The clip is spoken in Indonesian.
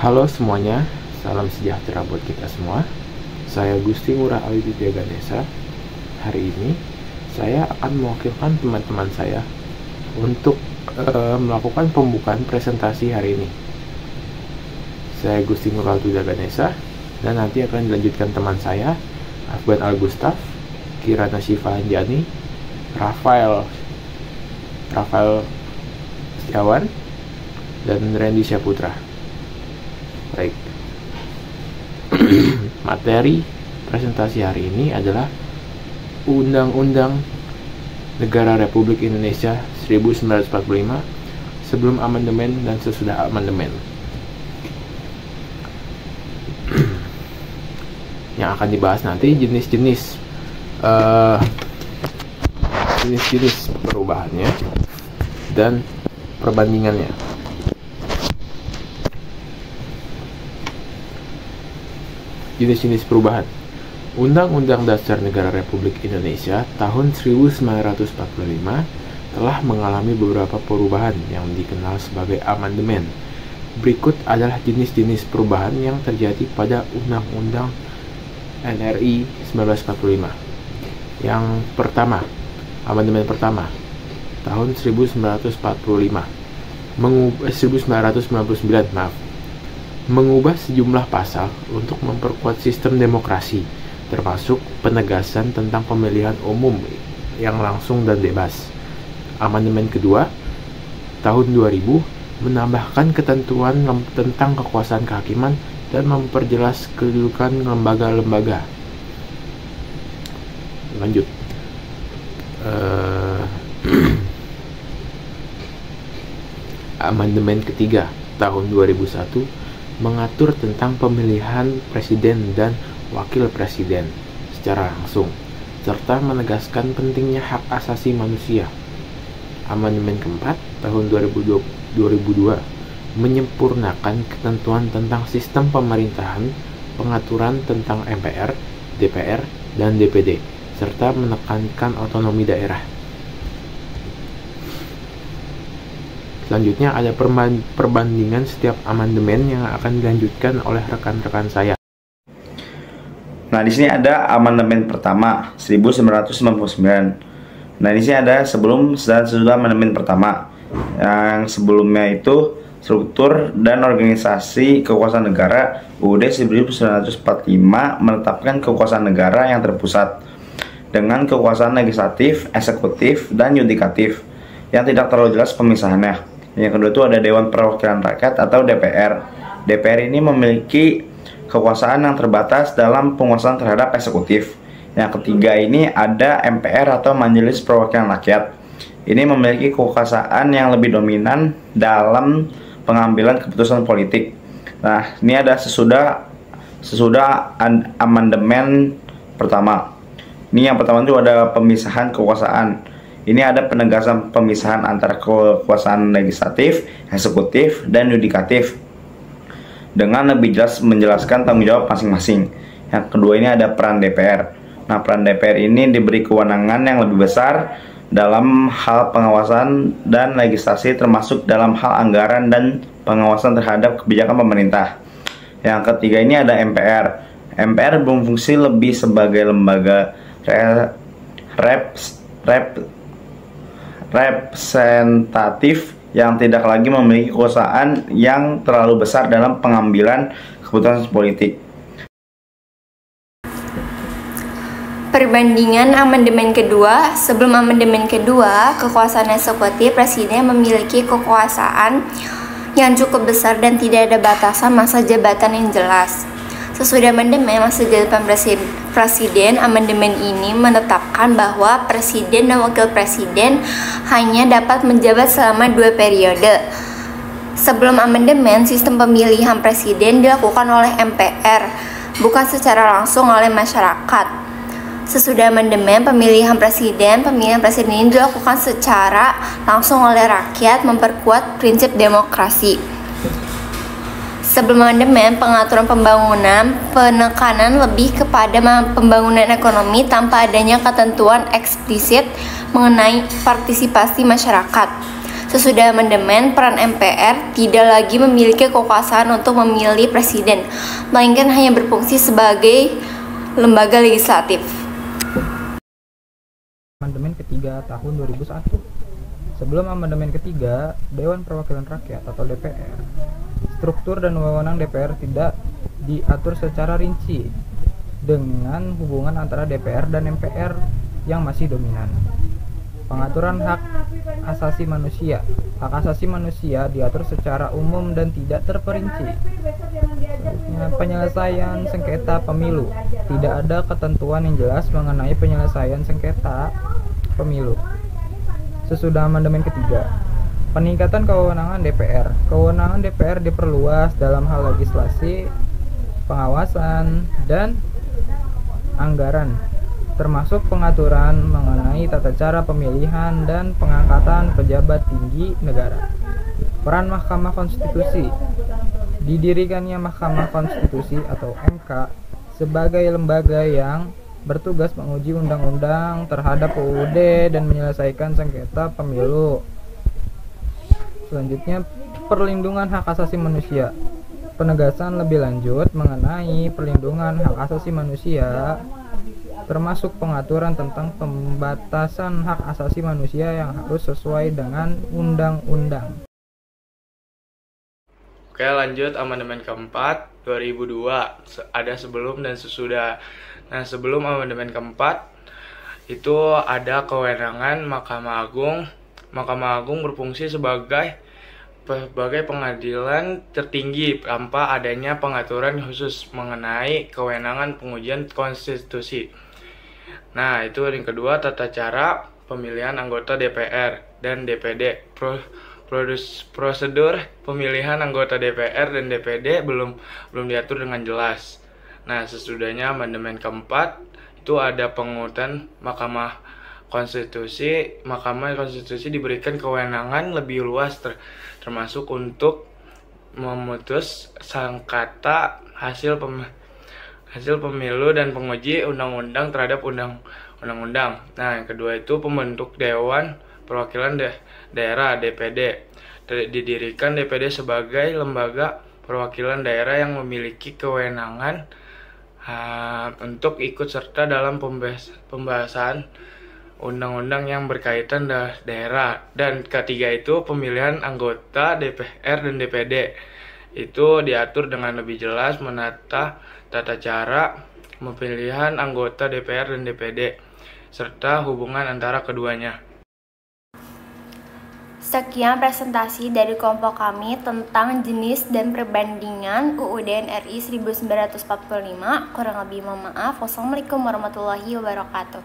Halo semuanya, salam sejahtera buat kita semua. Saya Gusti Ngurah Ali Widya Ganesha. Hari ini saya akan mewakilkan teman-teman saya untuk melakukan pembukaan presentasi hari ini. Saya Gusti Ngurah Ali Widya Ganesha, dan nanti akan dilanjutkan teman saya Afgan Al-Gustaf, Kirana Syifa Anjani, Rafael Setiawan, dan Randy Syaputra. Baik. Materi presentasi hari ini adalah Undang-Undang Negara Republik Indonesia 1945 sebelum amandemen dan sesudah amandemen. Yang akan dibahas nanti jenis-jenis perubahannya dan perbandingannya. Jenis-jenis perubahan. Undang-Undang Dasar Negara Republik Indonesia tahun 1945 telah mengalami beberapa perubahan yang dikenal sebagai amandemen. Berikut adalah jenis-jenis perubahan yang terjadi pada Undang-Undang NRI 1945. Yang pertama, amandemen pertama tahun 1999, mengubah sejumlah pasal untuk memperkuat sistem demokrasi, termasuk penegasan tentang pemilihan umum yang langsung dan bebas. Amandemen kedua tahun 2000 menambahkan ketentuan tentang kekuasaan kehakiman dan memperjelas kedudukan lembaga-lembaga. Lanjut. Amandemen ketiga tahun 2001 mengatur tentang pemilihan presiden dan wakil presiden secara langsung, serta menegaskan pentingnya hak asasi manusia. Amandemen keempat tahun 2002 menyempurnakan ketentuan tentang sistem pemerintahan, pengaturan tentang MPR, DPR, dan DPD, serta menekankan otonomi daerah. Selanjutnya ada perbandingan setiap amandemen yang akan dilanjutkan oleh rekan-rekan saya. Nah, di sini ada amandemen pertama 1999. Nah, di sini ada sebelum dan sesudah amandemen pertama. Yang sebelumnya itu struktur dan organisasi kekuasaan negara. UUD 1945 menetapkan kekuasaan negara yang terpusat dengan kekuasaan legislatif, eksekutif, dan yudikatif yang tidak terlalu jelas pemisahannya. Yang kedua itu ada Dewan Perwakilan Rakyat atau DPR. DPR ini memiliki kekuasaan yang terbatas dalam penguasaan terhadap eksekutif. Yang ketiga ini ada MPR atau Majelis Perwakilan Rakyat. Ini memiliki kekuasaan yang lebih dominan dalam pengambilan keputusan politik. Nah, ini ada sesudah amandemen pertama. Ini yang pertama itu ada pemisahan kekuasaan. Ini ada penegasan pemisahan antara kekuasaan legislatif, eksekutif, dan yudikatif dengan lebih jelas menjelaskan tanggung jawab masing-masing. Yang kedua ini ada peran DPR. Nah, peran DPR ini diberi kewenangan yang lebih besar dalam hal pengawasan dan legislasi, termasuk dalam hal anggaran dan pengawasan terhadap kebijakan pemerintah. Yang ketiga ini ada MPR. MPR berfungsi lebih sebagai lembaga representatif yang tidak lagi memiliki kekuasaan yang terlalu besar dalam pengambilan keputusan politik. Perbandingan amandemen kedua. Sebelum amandemen kedua, kekuasaan eksekutif presiden memiliki kekuasaan yang cukup besar dan tidak ada batasan masa jabatan yang jelas. Sesudah amandemen masa jabatan presiden, amandemen ini menetapkan bahwa presiden dan wakil presiden hanya dapat menjabat selama 2 periode. Sebelum amandemen, sistem pemilihan presiden dilakukan oleh MPR, bukan secara langsung oleh masyarakat. Sesudah amandemen, pemilihan presiden ini dilakukan secara langsung oleh rakyat, memperkuat prinsip demokrasi. Sebelum amandemen, pengaturan pembangunan, penekanan lebih kepada pembangunan ekonomi tanpa adanya ketentuan eksplisit mengenai partisipasi masyarakat. Sesudah amandemen, peran MPR tidak lagi memiliki kekuasaan untuk memilih presiden, melainkan hanya berfungsi sebagai lembaga legislatif. Amandemen ketiga tahun 2001. Sebelum amandemen ketiga, Dewan Perwakilan Rakyat atau DPR, struktur dan wewenang DPR tidak diatur secara rinci dengan hubungan antara DPR dan MPR yang masih dominan. Pengaturan hak asasi manusia. Hak asasi manusia diatur secara umum dan tidak terperinci. Penyelesaian sengketa pemilu. Tidak ada ketentuan yang jelas mengenai penyelesaian sengketa pemilu. Sesudah amandemen ketiga, peningkatan kewenangan DPR. Kewenangan DPR diperluas dalam hal legislasi, pengawasan, dan anggaran, termasuk pengaturan mengenai tata cara pemilihan dan pengangkatan pejabat tinggi negara. Peran Mahkamah Konstitusi. Didirikannya Mahkamah Konstitusi atau MK sebagai lembaga yang bertugas menguji undang-undang terhadap UUD dan menyelesaikan sengketa pemilu. Selanjutnya, perlindungan hak asasi manusia. Penegasan lebih lanjut mengenai perlindungan hak asasi manusia, termasuk pengaturan tentang pembatasan hak asasi manusia yang harus sesuai dengan undang-undang. Oke, lanjut amandemen keempat 2002. Ada sebelum dan sesudah. Nah, sebelum amandemen keempat itu ada kewenangan Mahkamah Agung. Mahkamah Agung berfungsi sebagai pengadilan tertinggi tanpa adanya pengaturan khusus mengenai kewenangan pengujian konstitusi. Nah, itu yang kedua, tata cara pemilihan anggota DPR dan DPD. Prosedur pemilihan anggota DPR dan DPD belum diatur dengan jelas. Nah, sesudahnya amandemen keempat itu ada penguatan Mahkamah Konstitusi. Mahkamah Konstitusi diberikan kewenangan lebih luas termasuk untuk memutus sengketa hasil pemilu dan penguji undang-undang terhadap undang-undang. Nah, yang kedua itu pembentuk Dewan Perwakilan Daerah DPD. Didirikan DPD sebagai lembaga perwakilan daerah yang memiliki kewenangan untuk ikut serta dalam pembahasan undang-undang yang berkaitan daerah. Dan ketiga itu pemilihan anggota DPR dan DPD. Itu diatur dengan lebih jelas menata tata cara pemilihan anggota DPR dan DPD serta hubungan antara keduanya. Sekian presentasi dari kelompok kami tentang jenis dan perbandingan UUD NRI 1945. Kurang lebih mohon maaf. Wassalamualaikum warahmatullahi wabarakatuh.